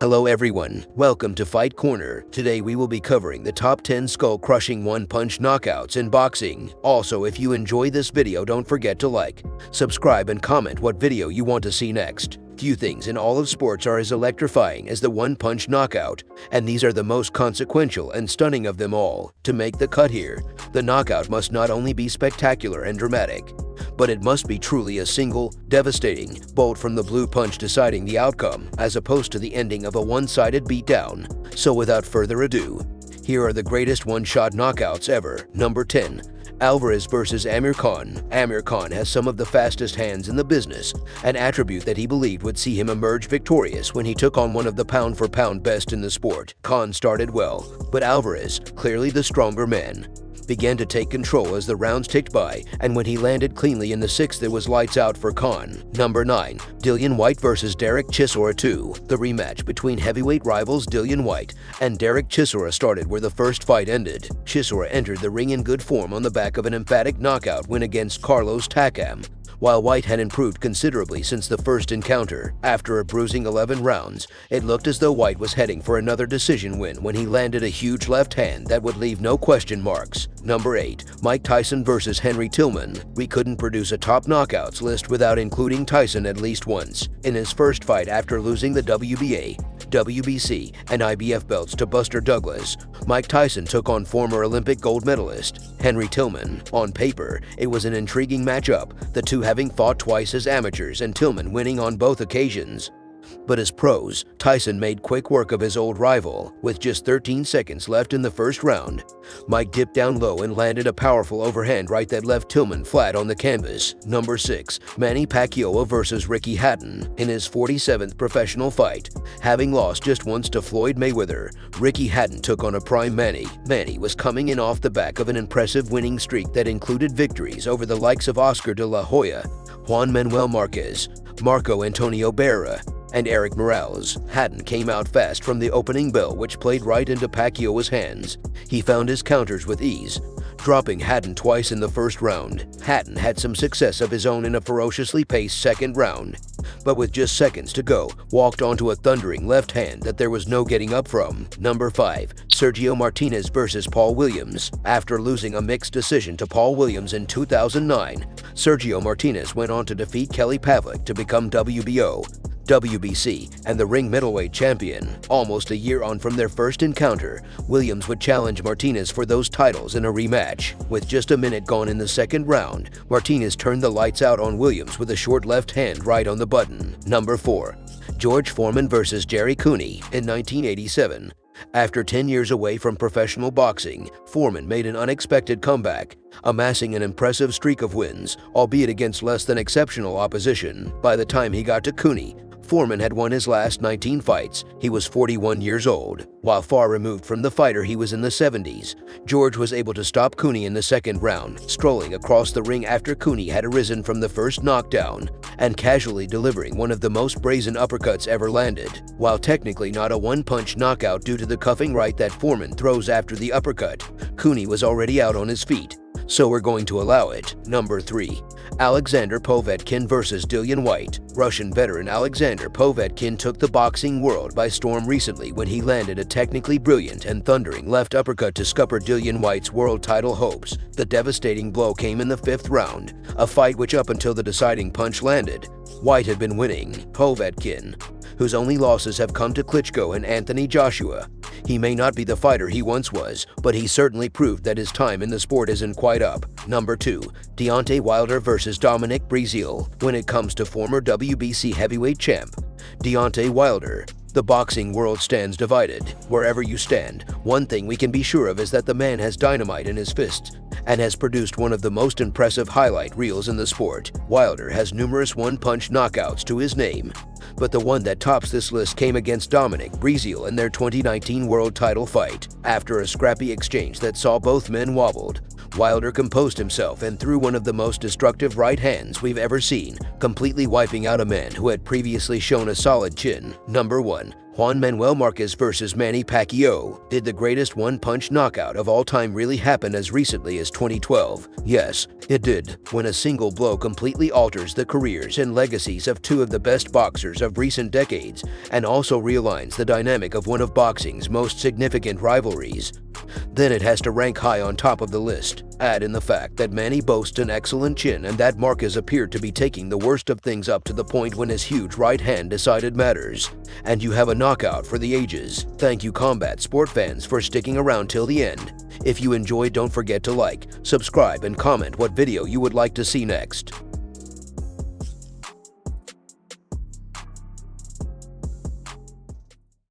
Hello everyone, welcome to Fight Corner. Today we will be covering the top 10 skull-crushing one-punch knockouts in boxing. Also, if you enjoy this video, don't forget to like, subscribe, and comment what video you want to see next. Few things in all of sports are as electrifying as the one-punch knockout, and these are the most consequential and stunning of them all. To make the cut here, the knockout must not only be spectacular and dramatic, but it must be truly a single, devastating, bolt from the blue punch deciding the outcome, as opposed to the ending of a one-sided beatdown. So without further ado, here are the greatest one-shot knockouts ever. Number 10. Alvarez vs. Amir Khan. Amir Khan has some of the fastest hands in the business, an attribute that he believed would see him emerge victorious when he took on one of the pound-for-pound best in the sport. Khan started well, but Alvarez, clearly the stronger man, began to take control as the rounds ticked by, and when he landed cleanly in the sixth, it was lights out for Khan. Number 9. Dillian Whyte vs. Derek Chisora 2. The rematch between heavyweight rivals Dillian Whyte and Derek Chisora started where the first fight ended. Chisora entered the ring in good form on the back of an emphatic knockout win against Carlos Takam, while Whyte had improved considerably since the first encounter. After a bruising 11 rounds, it looked as though Whyte was heading for another decision win when he landed a huge left hand that would leave no question marks. Number 8. Mike Tyson vs. Henry Tillman. We couldn't produce a top knockouts list without including Tyson at least once. In his first fight after losing the WBA, WBC, and IBF belts to Buster Douglas, Mike Tyson took on former Olympic gold medalist Henry Tillman. On paper, it was an intriguing matchup, the two having fought twice as amateurs and Tillman winning on both occasions. But as pros, Tyson made quick work of his old rival. With just 13 seconds left in the first round, Mike dipped down low and landed a powerful overhand right that left Tillman flat on the canvas. Number 6. Manny Pacquiao vs. Ricky Hatton. In his 47th professional fight, having lost just once to Floyd Mayweather, Ricky Hatton took on a prime Manny. Manny was coming in off the back of an impressive winning streak that included victories over the likes of Oscar de la Hoya, Juan Manuel Marquez, Marco Antonio Barra, and Eric Morales. Hatton came out fast from the opening bell, which played right into Pacquiao's hands. He found his counters with ease, dropping Hatton twice in the first round. Hatton had some success of his own in a ferociously paced second round, but with just seconds to go, walked onto a thundering left hand that there was no getting up from. Number 5. Sergio Martinez vs. Paul Williams. After losing a mixed decision to Paul Williams in 2009, Sergio Martinez went on to defeat Kelly Pavlik to become WBO, WBC, and the ring middleweight champion. Almost a year on from their first encounter, Williams would challenge Martinez for those titles in a rematch. With just a minute gone in the second round, Martinez turned the lights out on Williams with a short left hand right on the button. Number 4. George Foreman vs. Jerry Cooney. In 1987, after 10 years away from professional boxing, Foreman made an unexpected comeback, amassing an impressive streak of wins, albeit against less than exceptional opposition. By the time he got to Cooney, Foreman had won his last 19 fights. He was 41 years old. While far removed from the fighter he was in the 70s, George was able to stop Cooney in the second round, strolling across the ring after Cooney had arisen from the first knockdown and casually delivering one of the most brazen uppercuts ever landed. While technically not a one-punch knockout due to the cuffing right that Foreman throws after the uppercut, Cooney was already out on his feet, so we're going to allow it. Number 3. Alexander Povetkin vs. Dillian Whyte. Russian veteran Alexander Povetkin took the boxing world by storm recently when he landed a technically brilliant and thundering left uppercut to scupper Dillian Whyte's world title hopes. The devastating blow came in the 5th round, a fight which up until the deciding punch landed, Whyte had been winning. Povetkin, whose only losses have come to Klitschko and Anthony Joshua. He may not be the fighter he once was, but he certainly proved that his time in the sport isn't quite up. Number 2. Deontay Wilder vs. Dominic Breazeale. When it comes to former WBC heavyweight champ Deontay Wilder, the boxing world stands divided. Wherever you stand, one thing we can be sure of is that the man has dynamite in his fists and has produced one of the most impressive highlight reels in the sport. Wilder has numerous one-punch knockouts to his name, but the one that tops this list came against Dominic Breazeale in their 2019 world title fight. After a scrappy exchange that saw both men wobbled, Wilder composed himself and threw one of the most destructive right hands we've ever seen, completely wiping out a man who had previously shown a solid chin. Number 1. Juan Manuel Marquez vs. Manny Pacquiao. Did the greatest one-punch knockout of all time really happen as recently as 2012? Yes, it did, when a single blow completely alters the careers and legacies of two of the best boxers of recent decades and also realigns the dynamic of one of boxing's most significant rivalries. Then it has to rank high on top of the list. Add in the fact that Manny boasts an excellent chin and that Marquez appeared to be taking the worst of things up to the point when his huge right hand decided matters. And you have a knockout for the ages. Thank you combat sport fans for sticking around till the end. If you enjoyed, don't forget to like, subscribe, and comment what video you would like to see next.